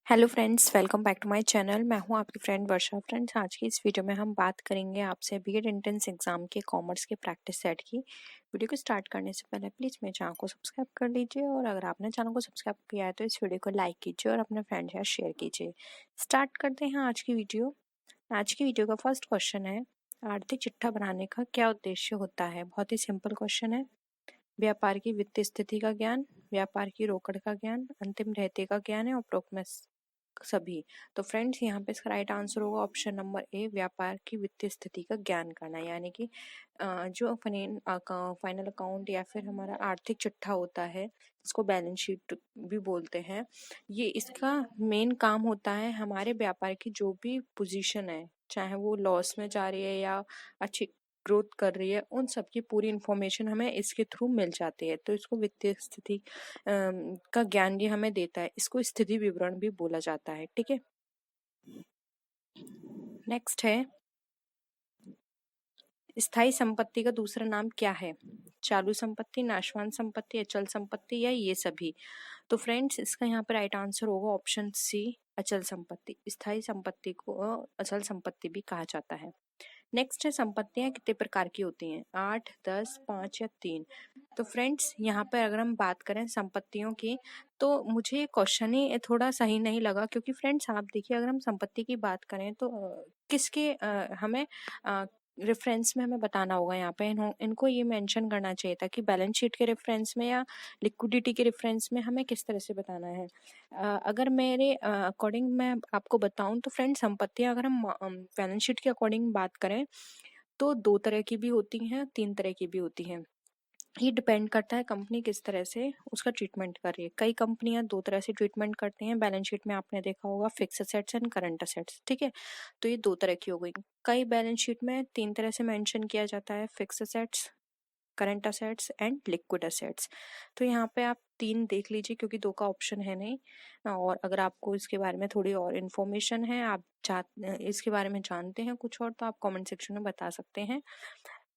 Hello friends, welcome back to my channel. मैं हूं आपकी फ्रेंड वर्षा। फ्रेंड्स, आज की इस वीडियो में हम बात करेंगे आपसे बीएड एंट्रेंस एग्जाम के कॉमर्स के प्रैक्टिस सेट की। वीडियो को स्टार्ट करने से पहले प्लीज़ मेरे चैनल को सब्सक्राइब कर लीजिए और अगर आपने चैनल को सब्सक्राइब किया है तो इस वीडियो को लाइक कीजिए और अपने फ्रेंड्स के साथ शेयर कीजिए। स्टार्ट करते हैं आज की वीडियो। आज की वीडियो का फर्स्ट क्वेश्चन है, आर्थिक चिट्ठा बनाने का क्या उद्देश्य होता है। बहुत ही सिंपल क्वेश्चन है। व्यापार की वित्तीय स्थिति का ज्ञान, व्यापार की रोकड़ का ज्ञान, अंतिम रहते का ज्ञान है, उपरोक्त में सभी। तो फ्रेंड्स, यहाँ पे इसका राइट आंसर होगा ऑप्शन नंबर ए, व्यापार की वित्तीय स्थिति का ज्ञान करना। यानी कि जो फाइनल अकाउंट या फिर हमारा आर्थिक चिट्ठा होता है, इसको बैलेंस शीट भी बोलते हैं, ये इसका मेन काम होता है हमारे व्यापार की जो भी पोजीशन है, चाहे वो लॉस में जा रही है या अच्छी ग्रोथ कर रही है, उन सब की पूरी इंफॉर्मेशन हमें इसके थ्रू मिल जाती है। तो इसको वित्तीय स्थिति का ज्ञान ये हमें देता है। इसको स्थिति विवरण भी बोला जाता है। ठीक है, नेक्स्ट है, स्थायी संपत्ति का दूसरा नाम क्या है। चालू संपत्ति, नाशवान संपत्ति, अचल संपत्ति या ये सभी। तो फ्रेंड्स, इसका यहाँ पर राइट आंसर होगा ऑप्शन सी, अचल संपत्ति। स्थायी संपत्ति को अचल संपत्ति भी कहा जाता है। नेक्स्ट है, संपत्तियां कितने प्रकार की होती हैं, 8, 10, 5 या 3। तो फ्रेंड्स, यहाँ पर अगर हम बात करें संपत्तियों की, तो मुझे क्वेश्चन ही थोड़ा सही नहीं लगा, क्योंकि फ्रेंड्स आप देखिए, अगर हम संपत्ति की बात करें तो किसके हमें रेफरेंस में हमें बताना होगा। यहाँ पे इनको ये मेंशन करना चाहिए था कि बैलेंस शीट के रेफरेंस में या लिक्विडिटी के रेफरेंस में हमें किस तरह से बताना है। अगर मेरे अकॉर्डिंग मैं आपको बताऊं तो फ्रेंड्स, संपत्तियां अगर हम बैलेंस शीट के अकॉर्डिंग बात करें तो 2 तरह की भी होती हैं, 3 तरह की भी होती हैं। ये डिपेंड करता है कंपनी किस तरह से उसका ट्रीटमेंट कर रही है। कई कंपनियां 2 तरह से ट्रीटमेंट करती हैं बैलेंस शीट में, आपने देखा होगा, fix assets and current assets. ठीक है, तो ये 2 तरह की हो गई। कई बैलेंस शीट में 3 तरह से मेंशन किया जाता है, fix assets, current assets and liquid assets. तो यहाँ पे आप 3 देख लीजिए, क्योंकि 2 का ऑप्शन है नहीं। और अगर आपको इसके बारे में थोड़ी और इन्फॉर्मेशन है, आप इसके बारे में जानते हैं कुछ और, तो आप कमेंट सेक्शन में बता सकते हैं।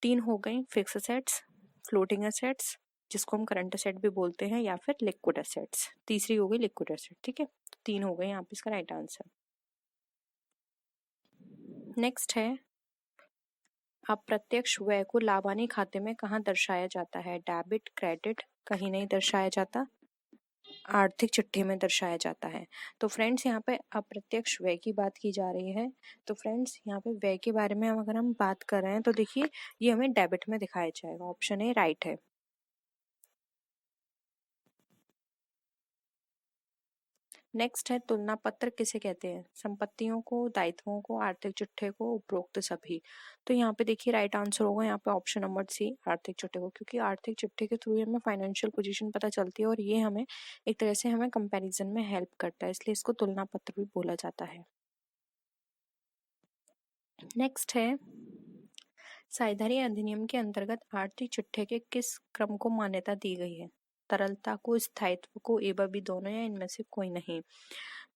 3 हो गई, फिक्स असेट्स, फ्लोटिंग असेट्स जिसको हम करंट असेट भी बोलते हैं, या फिर लिक्विड असेट्स। तीसरी हो गई लिक्विड असेट। ठीक है, 3 हो गए यहाँ पे इसका राइट आंसर। नेक्स्ट है, अप्रत्यक्ष व्यय को लाभानी खाते में कहाँ दर्शाया जाता है। डेबिट, क्रेडिट, कहीं नहीं दर्शाया जाता, आर्थिक चिट्ठी में दर्शाया जाता है। तो फ्रेंड्स, यहाँ पे अप्रत्यक्ष व्यय की बात की जा रही है। तो फ्रेंड्स, यहाँ पे व्यय के बारे में अगर हम बात कर रहे हैं तो देखिए, ये हमें डेबिट में दिखाया जाएगा। ऑप्शन ए राइट है। नेक्स्ट है, तुलना पत्र किसे कहते हैं। संपत्तियों को, दायित्वों को, आर्थिक चिट्ठे को, उपरोक्त सभी। तो यहाँ पे देखिए राइट आंसर होगा यहाँ पे ऑप्शन नंबर सी, आर्थिक चिट्ठे को, क्योंकि आर्थिक चिट्ठे के थ्रू हमें फाइनेंशियल पोजीशन पता चलती है और ये हमें एक तरह से हमें कंपैरिजन में हेल्प करता है, इसलिए इसको तुलना पत्र भी बोला जाता है। नेक्स्ट है, साझेदारी अधिनियम के अंतर्गत आर्थिक चिट्ठे के किस क्रम को मान्यता दी गई है। तरलता को, स्थायित्व को, एवं भी दोनों या इनमें से कोई नहीं।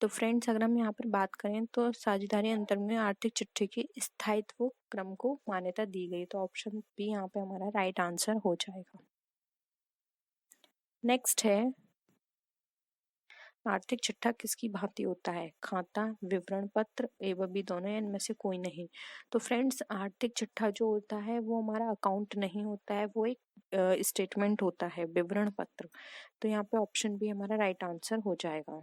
तो फ्रेंड्स, अगर हम यहाँ पर बात करें तो साझेदारी अंतर में आर्थिक चिट्ठी की स्थायित्व क्रम को मान्यता दी गई। तो ऑप्शन बी यहाँ पे हमारा राइट आंसर हो जाएगा। नेक्स्ट है, आर्थिक चिट्ठा किसकी भांति होता है। खाता, विवरण पत्र, एवं भी दोनों या इनमें से कोई नहीं। तो फ्रेंड्स, आर्थिक चिट्ठा जो होता है वो हमारा अकाउंट नहीं होता है, वो एक स्टेटमेंट होता है, विवरण पत्र। तो यहाँ पे ऑप्शन बी हमारा राइट आंसर हो जाएगा।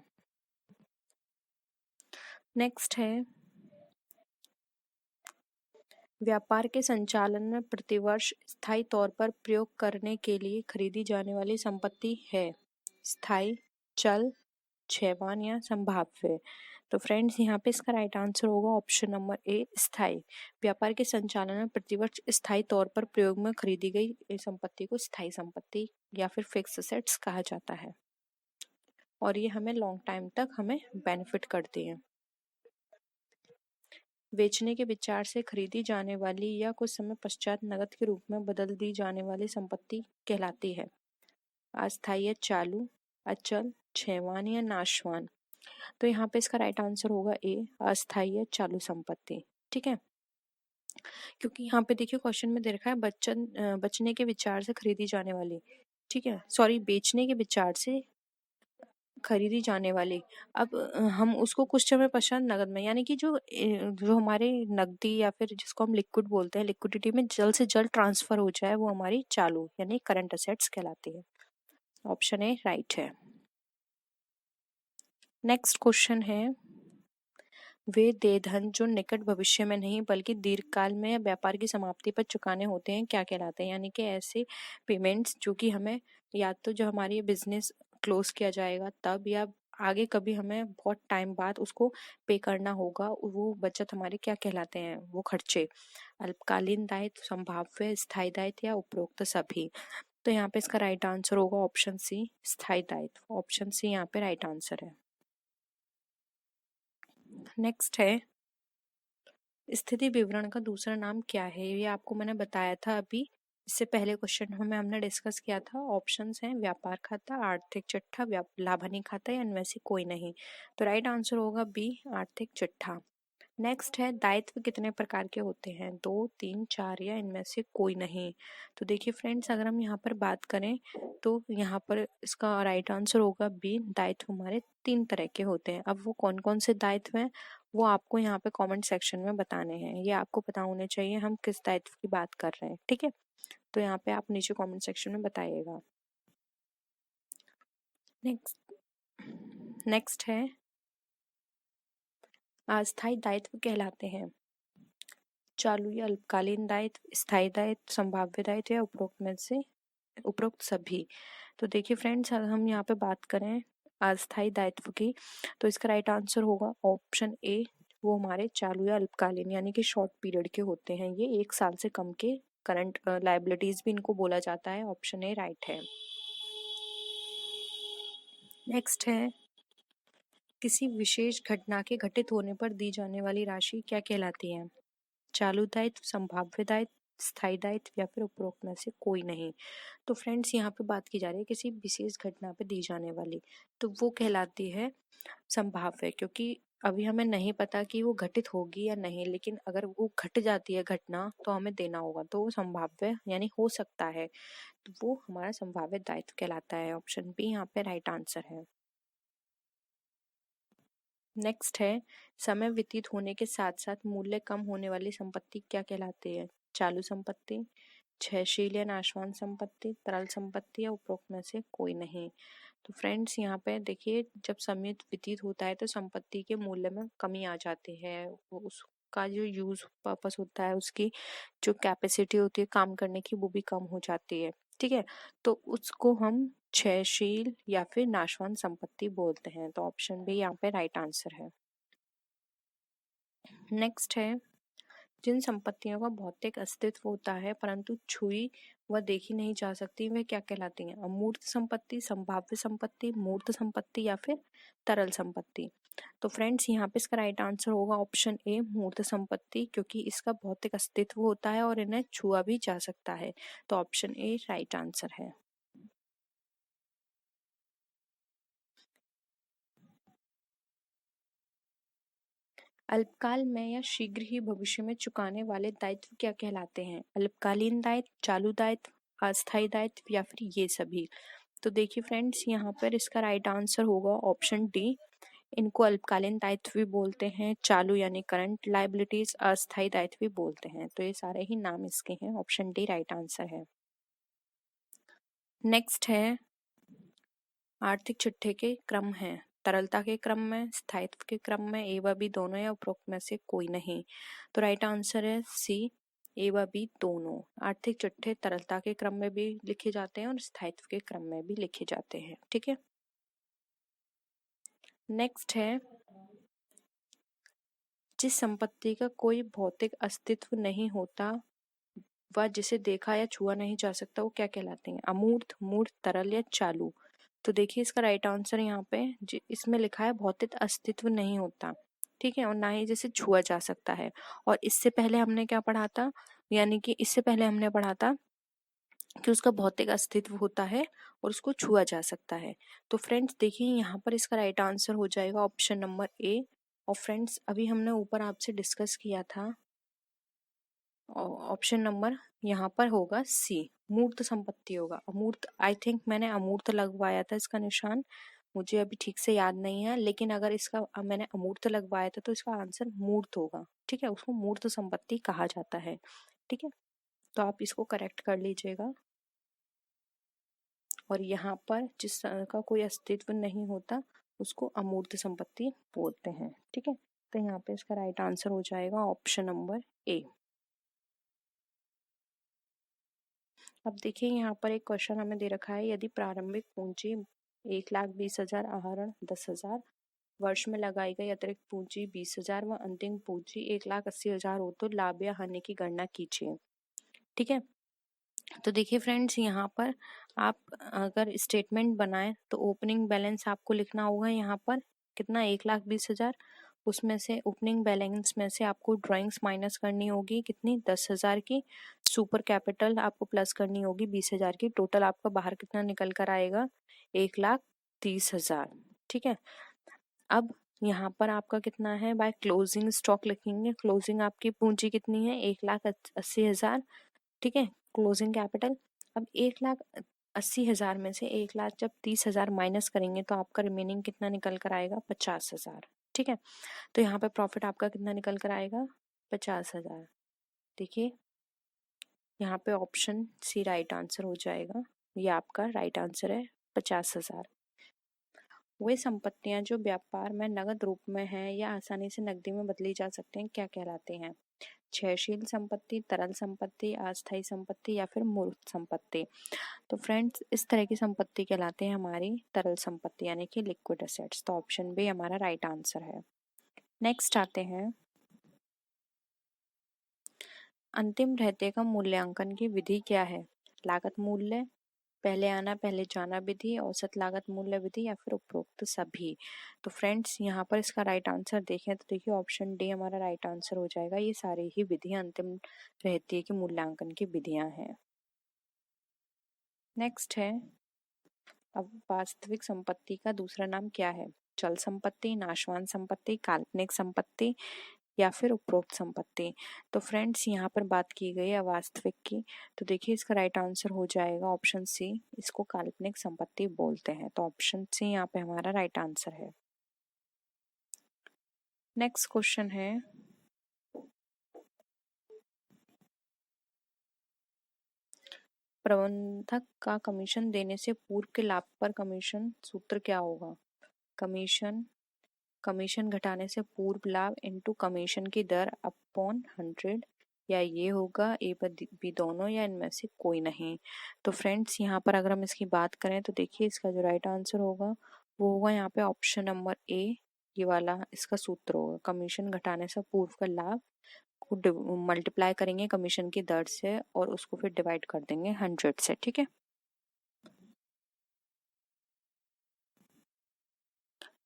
नेक्स्ट है, व्यापार के संचालन में प्रतिवर्ष स्थायी तौर पर प्रयोग करने के लिए खरीदी जाने वाली संपत्ति है। स्थायी, चल, क्षयवान या संभाव्य। तो फ्रेंड्स, यहाँ पे इसका राइट आंसर होगा ऑप्शन नंबर ए, स्थायी। व्यापार के संचालन में प्रतिवर्ष स्थायी तौर पर प्रयोग में खरीदी गई संपत्ति को स्थायी संपत्ति या फिर फिक्स असेट्स कहा जाता है, और ये हमें लॉन्ग टाइम तक हमें बेनिफिट करती है। बेचने के विचार से खरीदी जाने वाली या कुछ समय पश्चात नकद के रूप में बदल दी जाने वाली संपत्ति कहलाती है। अस्थायी या चालू, अचल, क्षयवान या नाशवान। तो यहाँ पे इसका राइट आंसर होगा ए, अस्थायी या चालू संपत्ति। ठीक है, क्योंकि यहाँ पे देखिए क्वेश्चन में दे रखा है बचने के विचार से खरीदी जाने वाली। ठीक है, सॉरी, बेचने के विचार से खरीदी जाने वाली। अब हम उसको क्वेश्चन में पश्चात नगद में, यानी कि जो हमारे नकदी या फिर जिसको हम लिक्विड बोलते हैं, लिक्विडिटी में जल्द से जल्द ट्रांसफर हो जाए, वो हमारी चालू यानी करंट असेट्स कहलाती है। ऑप्शन ए राइट है। नेक्स्ट क्वेश्चन है, वे देय धन जो निकट भविष्य में नहीं बल्कि दीर्घकाल में या व्यापार की समाप्ति पर चुकाने होते हैं क्या कहलाते हैं? यानी कि ऐसे पेमेंट्स जो कि हमें या तो जो हमारी बिजनेस क्लोज किया जाएगा तब, या आगे कभी हमें बहुत टाइम बाद उसको पे करना होगा, वो बचत हमारे क्या कहलाते हैं? वो खर्चे। अल्पकालीन दायित्व, संभाव्य, स्थायी दायित्व या उपरोक्त सभी। तो यहाँ पे इसका राइट आंसर होगा ऑप्शन सी, स्थायी दायित्व। ऑप्शन सी यहाँ पे राइट आंसर है। नेक्स्ट है, स्थिति विवरण का दूसरा नाम क्या है? ये आपको मैंने बताया था अभी, इससे पहले क्वेश्चन में हमने डिस्कस किया था। ऑप्शंस हैं व्यापार खाता, आर्थिक चिट्ठा, लाभ हानि खाता या इनमें से कोई नहीं। तो राइट आंसर होगा बी, आर्थिक चिट्ठा। नेक्स्ट है, दायित्व कितने प्रकार के होते हैं? 2, 3, 4 या इनमें से कोई नहीं। तो देखिए फ्रेंड्स, अगर हम यहाँ पर बात करें तो यहाँ पर इसका राइट आंसर होगा बी, दायित्व हमारे 3 तरह के होते हैं। अब वो कौन कौन से दायित्व हैं वो आपको यहाँ पे कमेंट सेक्शन में बताने हैं। ये आपको पता होने चाहिए हम किस दायित्व की बात कर रहे हैं, ठीक है? तो यहाँ पे आप नीचे कमेंट सेक्शन में बताइएगा। नेक्स्ट है, अस्थायी दायित्व कहलाते हैं चालू या अल्पकालीन दायित्व, स्थायी दायित्व, संभाव्य दायित्व या उपरोक्त में से उपरोक्त सभी। तो देखिए फ्रेंड्स, अगर हम यहाँ पे बात करें अस्थायी दायित्व की, तो इसका राइट आंसर होगा ऑप्शन ए, वो हमारे चालू या अल्पकालीन यानी कि शॉर्ट पीरियड के होते हैं। ये 1 साल से कम के करंट लायबिलिटीज भी इनको बोला जाता है। ऑप्शन ए राइट है। नेक्स्ट है, किसी विशेष घटना के घटित होने पर दी जाने वाली राशि क्या कहलाती है? चालू दायित्व, संभाव्य दायित्व, स्थायी दायित्व या फिर उपरोक्त में से कोई नहीं। तो फ्रेंड्स, यहाँ पे बात की जा रही है किसी विशेष घटना पे दी जाने वाली, तो वो कहलाती है संभाव्य, क्योंकि अभी हमें नहीं पता कि वो घटित होगी या नहीं, लेकिन अगर वो घट जाती है घटना तो हमें देना होगा, तो वो संभाव्य यानी हो सकता है, तो वो हमारा संभाव्य दायित्व कहलाता है। ऑप्शन बी यहाँ पे राइट आंसर है। नेक्स्ट है, समय व्यतीत होने के साथ साथ मूल्य कम होने वाली संपत्ति क्या कहलाती है? चालू संपत्ति, क्षयशील या नाशवान संपत्ति, तरल संपत्ति या उपरोक्त में से कोई नहीं। तो फ्रेंड्स, यहाँ पे देखिए, जब समय व्यतीत होता है तो संपत्ति के मूल्य में कमी आ जाती है। वो उसका जो यूज पर्पस होता है, उसकी जो कैपेसिटी होती है काम करने की, वो भी कम हो जाती है, ठीक है? तो उसको हम क्षयशील या फिर नाशवान संपत्ति बोलते हैं। तो ऑप्शन बी यहाँ पे राइट आंसर है। नेक्स्ट है, जिन संपत्तियों का भौतिक अस्तित्व होता है परंतु छुई व देखी नहीं जा सकती, वे क्या कहलाती हैं? अमूर्त संपत्ति, संभाव्य संपत्ति, मूर्त संपत्ति या फिर तरल संपत्ति। तो फ्रेंड्स, यहाँ पे इसका राइट आंसर होगा ऑप्शन ए, मूर्त संपत्ति, क्योंकि इसका भौतिक अस्तित्व होता है और इन्हें छुआ भी जा सकता है। तो ऑप्शन ए राइट आंसर है। अल्पकाल में या शीघ्र ही भविष्य में चुकाने वाले दायित्व क्या कहलाते हैं? अल्पकालीन दायित्व, चालू दायित्व, अस्थायी दायित्व या फिर ये सभी। तो देखिए फ्रेंड्स, यहाँ पर इसका राइट आंसर होगा ऑप्शन डी। इनको अल्पकालीन दायित्व भी बोलते हैं, चालू यानी करंट लायबिलिटीज, अस्थायी दायित्व भी बोलते हैं। तो ये सारे ही नाम इसके हैं। ऑप्शन डी राइट आंसर है। नेक्स्ट है, आर्थिक चिट्ठे के क्रम है तरलता के क्रम में, स्थायित्व के क्रम में, ए व बी दोनों या उपरोक्त में से कोई नहीं। तो राइट आंसर है सी, ए व बी दोनों। आर्थिक चिट्ठे तरलता के क्रम में भी लिखे जाते हैं और स्थायित्व के क्रम में भी लिखे जाते हैं, ठीक है? नेक्स्ट है, जिस संपत्ति का कोई भौतिक अस्तित्व नहीं होता व जिसे देखा या छुआ नहीं जा सकता, वो क्या कहलाते हैं? अमूर्त, मूर्त, तरल या चालू। तो देखिए, इसका राइट आंसर यहाँ पे इसमें लिखा है भौतिक अस्तित्व नहीं होता, ठीक है, और ना ही जिसे छुआ जा सकता है। और इससे पहले हमने क्या पढ़ा था? यानी कि इससे पहले हमने पढ़ा था कि उसका भौतिक अस्तित्व होता है और उसको छुआ जा सकता है। तो फ्रेंड्स देखिए, यहाँ पर इसका राइट आंसर हो जाएगा ऑप्शन नंबर ए। और फ्रेंड्स, अभी हमने ऊपर आपसे डिस्कस किया था, ऑप्शन नंबर यहाँ पर होगा सी, मूर्त संपत्ति होगा। अमूर्त, आई थिंक मैंने अमूर्त लगवाया था इसका निशान, मुझे अभी ठीक से याद नहीं है, लेकिन अगर इसका मैंने अमूर्त लगवाया था तो इसका आंसर मूर्त होगा। ठीक है, उसको मूर्त संपत्ति कहा जाता है। ठीक है, तो आप इसको करेक्ट कर लीजिएगा। और यहाँ पर जिस का कोई अस्तित्व नहीं होता उसको अमूर्त संपत्ति बोलते हैं। ठीक है, तो यहाँ पे इसका राइट आंसर हो जाएगा ऑप्शन नंबर ए। अब देखिए यहाँ पर एक क्वेश्चन हमें दे रखा है, यदि प्रारंभिक पूंजी 1,20,000 आहरण 10,000 वर्ष में लगाई गई अतिरिक्त पूंजी 20,000 व अंतिम पूंजी 1,80,000 हो तो लाभ या हानि की गणना कीजिए। ठीक है, तो देखिए फ्रेंड्स, यहाँ पर आप अगर स्टेटमेंट बनाएं तो ओपनिंग बैलेंस आपको लिखना होगा यहाँ पर कितना, 1,20,000। उसमें से ओपनिंग बैलेंस में से आपको ड्राइंग्स माइनस करनी होगी कितनी, 10,000 की। सुपर कैपिटल आपको प्लस करनी होगी 20,000 की। टोटल आपका बाहर कितना निकल कर आएगा, 1,30,000। ठीक है, अब यहाँ पर आपका कितना है, बाय क्लोजिंग स्टॉक लिखेंगे। क्लोजिंग आपकी पूंजी कितनी है, 1,80,000। ठीक है, क्लोजिंग कैपिटल। अब 1,80,000 में से 1,00,000 जब 30,000 माइनस करेंगे तो आपका रिमेनिंग कितना निकल कर आएगा, 50,000। ठीक है, तो यहाँ पे प्रॉफिट आपका कितना निकल कर आएगा, 50,000। देखिए यहाँ पे ऑप्शन सी राइट आंसर हो जाएगा, ये आपका राइट आंसर है, 50,000। वे संपत्तियां जो व्यापार में नगद रूप में हैं या आसानी से नकदी में बदली जा सकते हैं क्या कहलाते हैं, क्षयशील संपत्ति, तरल संपत्ति, अस्थायी संपत्ति या फिर मूर्त संपत्ति। तो फ्रेंड्स, इस तरह की संपत्ति कहलाते हैं हमारी तरल संपत्ति यानी कि लिक्विड एसेट्स। तो ऑप्शन बी हमारा राइट आंसर है। नेक्स्ट आते हैं, अंतिम रहते का मूल्यांकन की विधि क्या है, लागत मूल्य, पहले आना पहले जाना विधि, औसत लागत मूल्य विधि या फिर उपरोक्त सभी। तो फ्रेंड्स, यहाँ पर इसका राइट आंसर देखें तो देखिए ऑप्शन डी हमारा राइट आंसर हो जाएगा। ये सारी ही विधियां अंतिम रहती के मूल्यांकन की विधियां हैं। नेक्स्ट है, अब वास्तविक संपत्ति का दूसरा नाम क्या है, चल संपत्ति, नाशवान संपत्ति, काल्पनिक संपत्ति या फिर उपरोक्त संपत्ति। तो फ्रेंड्स, यहाँ पर बात की गई है वास्तविक की, तो देखिए इसका राइट आंसर हो जाएगा ऑप्शन सी, इसको काल्पनिक संपत्ति बोलते हैं। तो ऑप्शन सी यहाँ पे हमारा राइट आंसर है। नेक्स्ट क्वेश्चन है, प्रबंधक का कमीशन देने से पूर्व के लाभ पर कमीशन सूत्र क्या होगा, कमीशन घटाने से पूर्व लाभ इनटू कमीशन की दर अपॉन 100, या ये होगा ए बी दोनों, या इनमें से कोई नहीं। तो फ्रेंड्स, यहाँ पर अगर हम इसकी बात करें तो देखिए इसका जो राइट आंसर होगा वो होगा यहाँ पे ऑप्शन नंबर ए, ये वाला इसका सूत्र होगा। कमीशन घटाने से पूर्व का लाभ को मल्टीप्लाई करेंगे कमीशन की दर से और उसको फिर डिवाइड कर देंगे 100 से। ठीक है,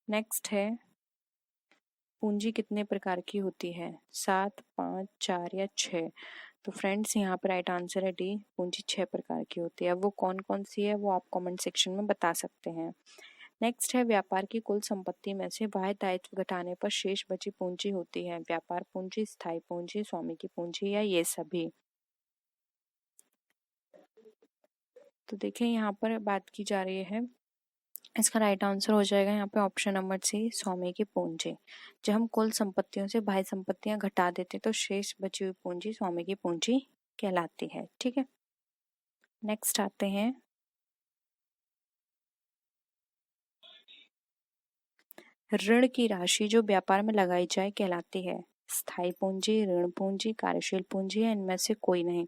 नेक्स्ट है, पूंजी कितने प्रकार की होती है, 7, 5, 4 या 6। तो फ्रेंड्स, यहाँ पर राइट आंसर है डी, पूंजी 6 प्रकार की होती है। वो कौन कौन सी है वो आप कमेंट सेक्शन में बता सकते हैं। नेक्स्ट है, व्यापार की कुल संपत्ति में से बाह्य दायित्व घटाने पर शेष बची पूंजी होती है, व्यापार पूंजी, स्थायी पूंजी, स्वामी की पूंजी या ये सभी। तो देखिए यहाँ पर बात की जा रही है, इसका राइट आंसर हो जाएगा यहाँ पे ऑप्शन नंबर सी, स्वामी की पूंजी। जब हम कुल संपत्तियों से बाह्य संपत्तियां घटा देते तो शेष बची हुई पूंजी स्वामी की पूंजी कहलाती है। ठीक है, नेक्स्ट आते हैं, ऋण की राशि जो व्यापार में लगाई जाए कहलाती है, स्थायी पूंजी, ऋण पूंजी, कार्यशील पूंजी या इनमें से कोई नहीं।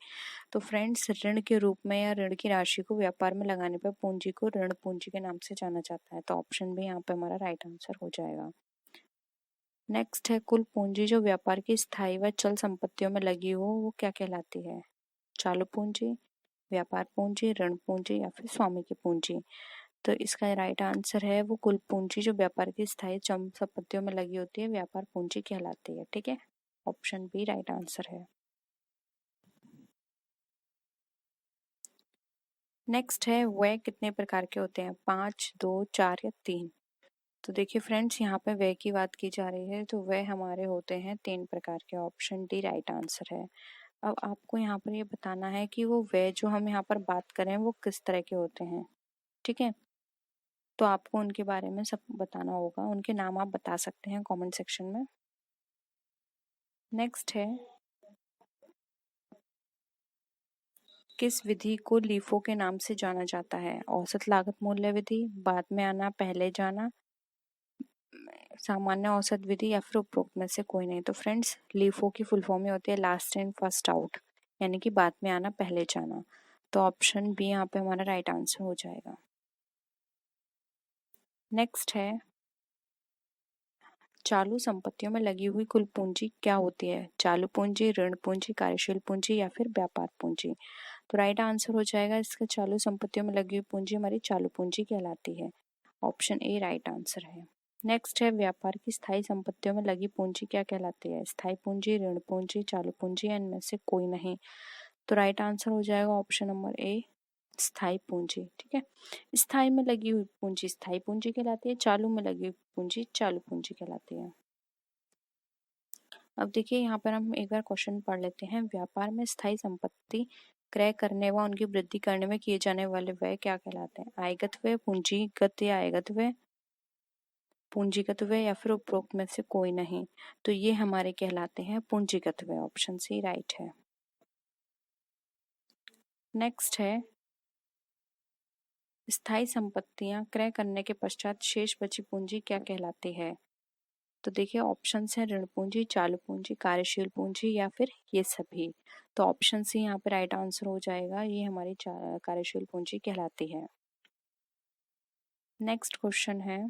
तो फ्रेंड्स, ऋण के रूप में या ऋण की राशि को व्यापार में लगाने पर पूंजी को ऋण पूंजी के नाम से जाना जाता है। तो ऑप्शन भी यहाँ पे हमारा राइट आंसर हो जाएगा। नेक्स्ट है, कुल पूंजी जो व्यापार की स्थायी व चल संपत्तियों में लगी हो वो क्या कहलाती है, चालू पूंजी, व्यापार पूंजी, ऋण पूंजी या फिर स्वामी की पूंजी। तो इसका राइट आंसर है वो कुल पूंजी जो व्यापार की स्थायी चल संपत्तियों में लगी होती है व्यापार पूंजी कहलाती है। ठीक है, ऑप्शन बी राइट आंसर है। नेक्स्ट है, व्यय कितने प्रकार के होते हैं, 5, 2, 4 या 3। तो देखिए फ्रेंड्स, यहाँ पे व्यय की बात की जा रही है, तो व्यय हमारे होते हैं 3 प्रकार के, ऑप्शन डी राइट आंसर है। अब आपको यहाँ पर ये बताना है कि वो व्यय जो हम यहाँ पर बात करें वो किस तरह के होते हैं। ठीक है, तो आपको उनके बारे में सब बताना होगा, उनके नाम आप बता सकते हैं कमेंट सेक्शन में। नेक्स्ट है, किस विधि को लीफो के नाम से जाना जाता है? औसत लागत मूल्य विधि, बाद में आना पहले जाना, सामान्य औसत विधि, या फिर उपरोक्त में से कोई नहीं। तो फ्रेंड्स, लीफो की फुल फॉर्म में होती है लास्ट इन फर्स्ट आउट, यानी कि बाद में आना पहले जाना। तो ऑप्शन बी यहाँ पे हमारा राइट आंसर हो जाएगा। नेक्स्ट है, चालू संपत्तियों में लगी हुई कुल पूंजी क्या होती है? चालू पूंजी, ऋण पूंजी, कार्यशील पूंजी, या फिर व्यापार पूंजी। तो राइट आंसर हो जाएगा इसका, चालू संपत्तियों में लगी हुई पूंजी हमारी चालू पूंजी कहलाती है। ऑप्शन ए राइट आंसर है। नेक्स्ट है, व्यापार की स्थायी संपत्तियों में लगी पूंजी क्या कहलाती है? स्थायी पूंजी, ऋण पूंजी, चालू पूंजी, या इनमें से कोई नहीं। तो राइट आंसर हो जाएगा ऑप्शन नंबर ए, स्थायी पूंजी। ठीक है, स्थायी में लगी हुई पूंजी स्थायी पूंजी कहलाती है, चालू में लगी हुई पूंजी चालू पूंजी कहलाती है। अब देखिए यहाँ पर हम एक बार क्वेश्चन पढ़ लेते हैं। व्यापार में स्थायी संपत्ति क्रय करने व उनकी वृद्धि करने में किए जाने वाले व्यय क्या कहलाते हैं? आयगत व्यय, पूंजीगत या आयगत व्यय, पूंजीगत व्यय, या फिर उपरोक्त में से कोई नहीं। तो ये हमारे कहलाते हैं पूंजीगत व्यय। ऑप्शन सी राइट है। नेक्स्ट है, स्थायी संपत्तियां क्रय करने के पश्चात शेष बची पूंजी क्या कहलाती है? तो देखिए ऑप्शन है ऋण पूंजी, चालू पूंजी, कार्यशील पूंजी, या फिर ये सभी। तो ऑप्शन सी यहाँ पे राइट आंसर हो जाएगा, ये हमारी कार्यशील पूंजी कहलाती है। नेक्स्ट क्वेश्चन है,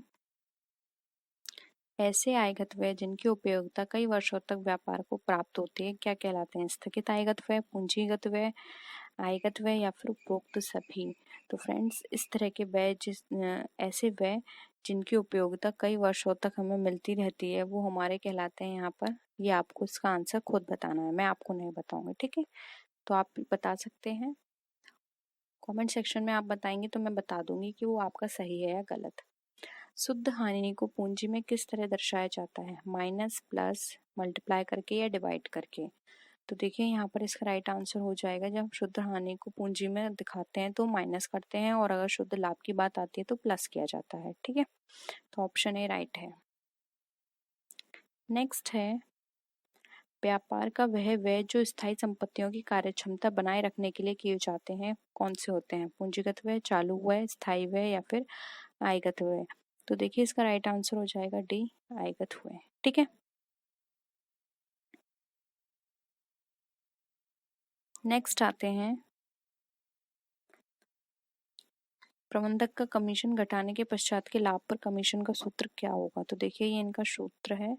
ऐसे आयगत व्यय जिनकी उपयोगिता कई वर्षों तक व्यापार को प्राप्त होती है क्या कहलाते हैं? स्थगित आयगत व्यय, पूंजीगत व्यय, आयगत व्यय, या फिर उपरोक्त सभी। तो फ्रेंड्स, इस तरह के व्यय ऐसे व्यय जिनकी उपयोगिता कई वर्षों तक हमें मिलती रहती है वो हमारे कहलाते हैं यहाँ पर। ये आपको इसका आंसर खुद बताना है, मैं आपको नहीं बताऊंगी। ठीक है, तो आप बता सकते हैं कमेंट सेक्शन में। आप बताएंगे तो मैं बता दूंगी कि वो आपका सही है या गलत। शुद्ध हानि को पूंजी में किस तरह दर्शाया जाता है? माइनस, प्लस, मल्टीप्लाई करके, या डिवाइड करके। तो देखिए यहाँ पर इसका राइट आंसर हो जाएगा, जब शुद्ध हानि को पूंजी में दिखाते हैं तो माइनस करते हैं, और अगर शुद्ध लाभ की बात आती है तो प्लस किया जाता है। ठीक है, तो ऑप्शन ए राइट है। नेक्स्ट है, व्यापार का वह व्यय जो स्थायी संपत्तियों की कार्यक्षमता बनाए रखने के लिए किए जाते हैं कौन से होते हैं? पूंजीगत व्यय, चालू व्यय, स्थायी व्यय, या फिर आयगत व्यय। तो देखिए इसका राइट आंसर हो जाएगा डी, आयगत व्यय। ठीक है, नेक्स्ट आते हैं, प्रबंधक का कमीशन घटाने के पश्चात के लाभ पर कमीशन का सूत्र क्या होगा? तो देखिए ये इनका सूत्र है।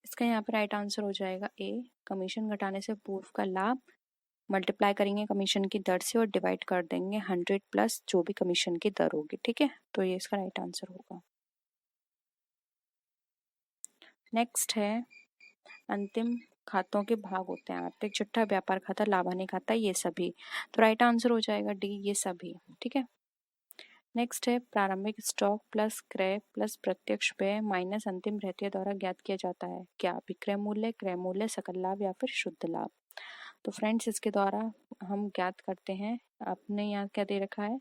इसका यहाँ पर राइट आंसर हो जाएगा ए, कमीशन घटाने से पूर्व का लाभ मल्टीप्लाई करेंगे कमीशन की दर से और डिवाइड कर देंगे 100 प्लस जो भी कमीशन की दर होगी। ठीक है, तो ये इसका राइट आंसर होगा। नेक्स्ट है, अंतिम खातों के भाग होते हैं आर्थिक चिट्ठा, व्यापार खाता, लाभानी खाता, ये सभी। तो राइट आंसर हो जाएगा डी, ये सभी। ठीक है, नेक्स्ट है, प्रारंभिक स्टॉक प्लस क्रय प्लस प्रत्यक्ष व्यय माइनस अंतिम रहतिया द्वारा ज्ञात किया जाता है क्या? विक्रय मूल्य, क्रय मूल्य, सकल लाभ, या फिर शुद्ध लाभ। तो फ्रेंड्स, इसके द्वारा हम ज्ञात करते हैं। आपने यहाँ क्या दे रखा है?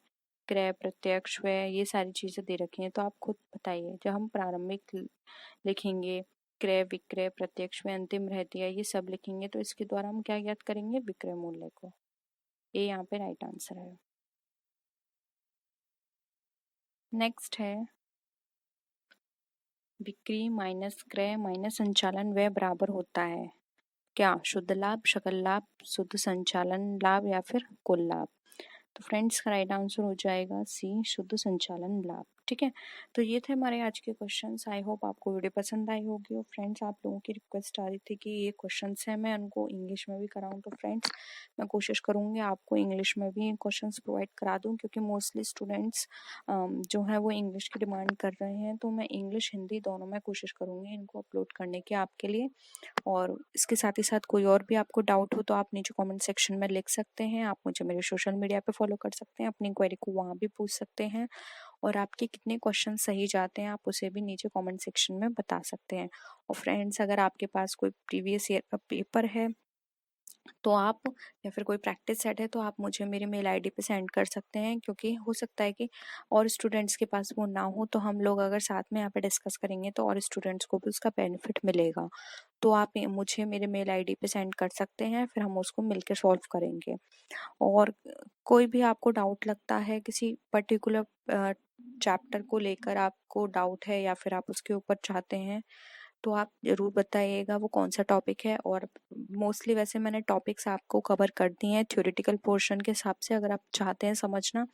क्रय, प्रत्यक्ष व्यय, ये सारी चीजें दे रखी हैं। तो आप खुद बताइए, जब हम प्रारंभिक लिखेंगे, क्रय, विक्रय, प्रत्यक्ष व्यय, अंतिम रहतिया, ये सब लिखेंगे, तो इसके द्वारा हम क्या ज्ञात करेंगे? विक्रय मूल्य को। ये यहाँ पे राइट आंसर है। नेक्स्ट है, बिक्री माइनस क्रय माइनस संचालन व्यय बराबर होता है क्या? शुद्ध लाभ, सकल लाभ, शुद्ध संचालन लाभ, या फिर कुल लाभ। तो फ्रेंड्स का राइट आंसर हो जाएगा सी, शुद्ध संचालन लाभ। ठीक है, तो ये थे हमारे आज के क्वेश्चंस। आई होप आपको वीडियो पसंद आई होगी। और फ्रेंड्स, आप लोगों की रिक्वेस्ट आ रही थी कि ये क्वेश्चंस हैं मैं उनको इंग्लिश में भी कराऊं, तो फ्रेंड्स मैं कोशिश करूंगी आपको इंग्लिश में भी क्वेश्चंस प्रोवाइड करा दूं, क्योंकि मोस्टली स्टूडेंट्स जो है वो इंग्लिश की डिमांड कर रहे हैं। तो मैं इंग्लिश हिंदी दोनों में कोशिश करूंगी इनको अपलोड करने की आपके लिए। और इसके साथ ही साथ कोई और भी आपको डाउट हो तो आप नीचे कमेंट सेक्शन में लिख सकते हैं। आप मुझे मेरे सोशल मीडिया पे फॉलो कर सकते हैं, अपनी क्वेरी को वहाँ भी पूछ सकते हैं। और आपके कितने क्वेश्चन सही जाते हैं आप उसे भी नीचे कमेंट सेक्शन में बता सकते हैं। और फ्रेंड्स, अगर आपके पास कोई प्रीवियस ईयर का पेपर है तो आप, या फिर कोई प्रैक्टिस सेट है तो आप मुझे मेरी मेल आईडी पे सेंड कर सकते हैं, क्योंकि हो सकता है कि और स्टूडेंट्स के पास वो ना हो, तो हम लोग अगर साथ में यहाँ पे डिस्कस करेंगे तो और स्टूडेंट्स को भी उसका बेनिफिट मिलेगा। तो आप मुझे मेरे मेल आईडी पे सेंड कर सकते हैं, फिर हम उसको मिलकर सॉल्व करेंगे। और कोई भी आपको डाउट लगता है किसी पर्टिकुलर चैप्टर को लेकर, आपको डाउट है या फिर आप उसके ऊपर चाहते हैं, तो आप ज़रूर बताइएगा वो कौन सा टॉपिक है। और मोस्टली वैसे मैंने टॉपिक्स आपको कवर कर दिए हैं थ्योरेटिकल पोर्शन के हिसाब से। अगर आप चाहते हैं समझना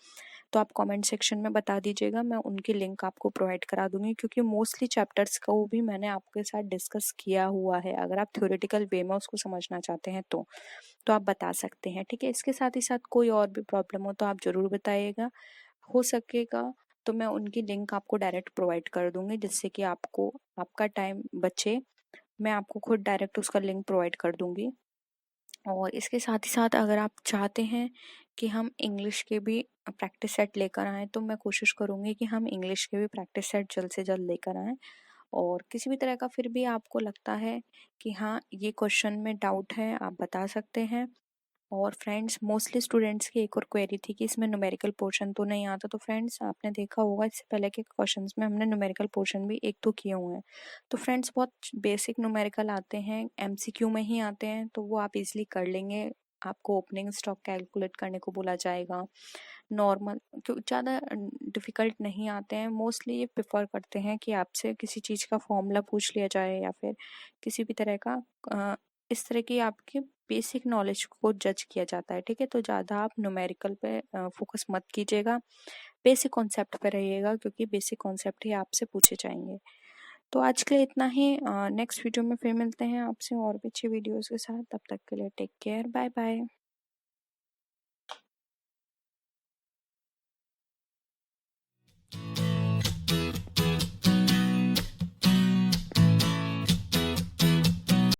तो आप कमेंट सेक्शन में बता दीजिएगा, मैं उनकी लिंक आपको प्रोवाइड करा दूंगी, क्योंकि मोस्टली चैप्टर्स को भी मैंने आपके साथ डिस्कस किया हुआ है। अगर आप थ्योरेटिकल वे में उसको समझना चाहते हैं तो आप बता सकते हैं, ठीक है। इसके साथ ही साथ कोई और भी प्रॉब्लम हो तो आप ज़रूर बताइएगा, हो सकेगा तो मैं उनकी लिंक आपको डायरेक्ट प्रोवाइड कर दूंगी, जिससे कि आपको आपका टाइम बचे। मैं आपको खुद डायरेक्ट उसका लिंक प्रोवाइड कर दूंगी। और इसके साथ ही साथ अगर आप चाहते हैं कि हम इंग्लिश के भी प्रैक्टिस सेट लेकर आएँ, तो मैं कोशिश करूँगी कि हम इंग्लिश के भी प्रैक्टिस सेट जल्द से जल्द लेकर आएँ। और किसी भी तरह का फिर भी आपको लगता है कि हाँ, ये क्वेश्चन में डाउट है, आप बता सकते हैं। और फ्रेंड्स, मोस्टली स्टूडेंट्स की एक और क्वेरी थी कि इसमें न्यूमेरिकल पोर्शन तो नहीं आता। तो फ्रेंड्स, आपने देखा होगा इससे पहले के क्वेश्चंस में हमने न्यूमेरिकल पोर्शन भी एक तो किए हुए हैं। तो फ्रेंड्स, बहुत बेसिक न्यूमेरिकल आते हैं, एमसीक्यू में ही आते हैं, तो वो आप इजीली कर लेंगे। आपको ओपनिंग स्टॉक कैलकुलेट करने को बोला जाएगा, नॉर्मल, क्यों ज़्यादा डिफ़िकल्ट नहीं आते हैं। मोस्टली ये प्रेफर करते हैं कि आपसे किसी चीज़ का फॉर्मूला पूछ लिया जाए, या फिर किसी भी तरह का इस तरह की आपकी बेसिक नॉलेज को जज किया जाता है, ठीक है। तो ज़्यादा आप न्यूमेरिकल पे फोकस मत कीजिएगा, बेसिक कॉन्सेप्ट पे रहिएगा, क्योंकि बेसिक कॉन्सेप्ट ही आपसे पूछे जाएंगे। तो आज के लिए इतना ही। नेक्स्ट वीडियो में फिर मिलते हैं आपसे और भी अच्छी वीडियोज़ के साथ। तब तक के लिए टेक केयर, बाय बाय।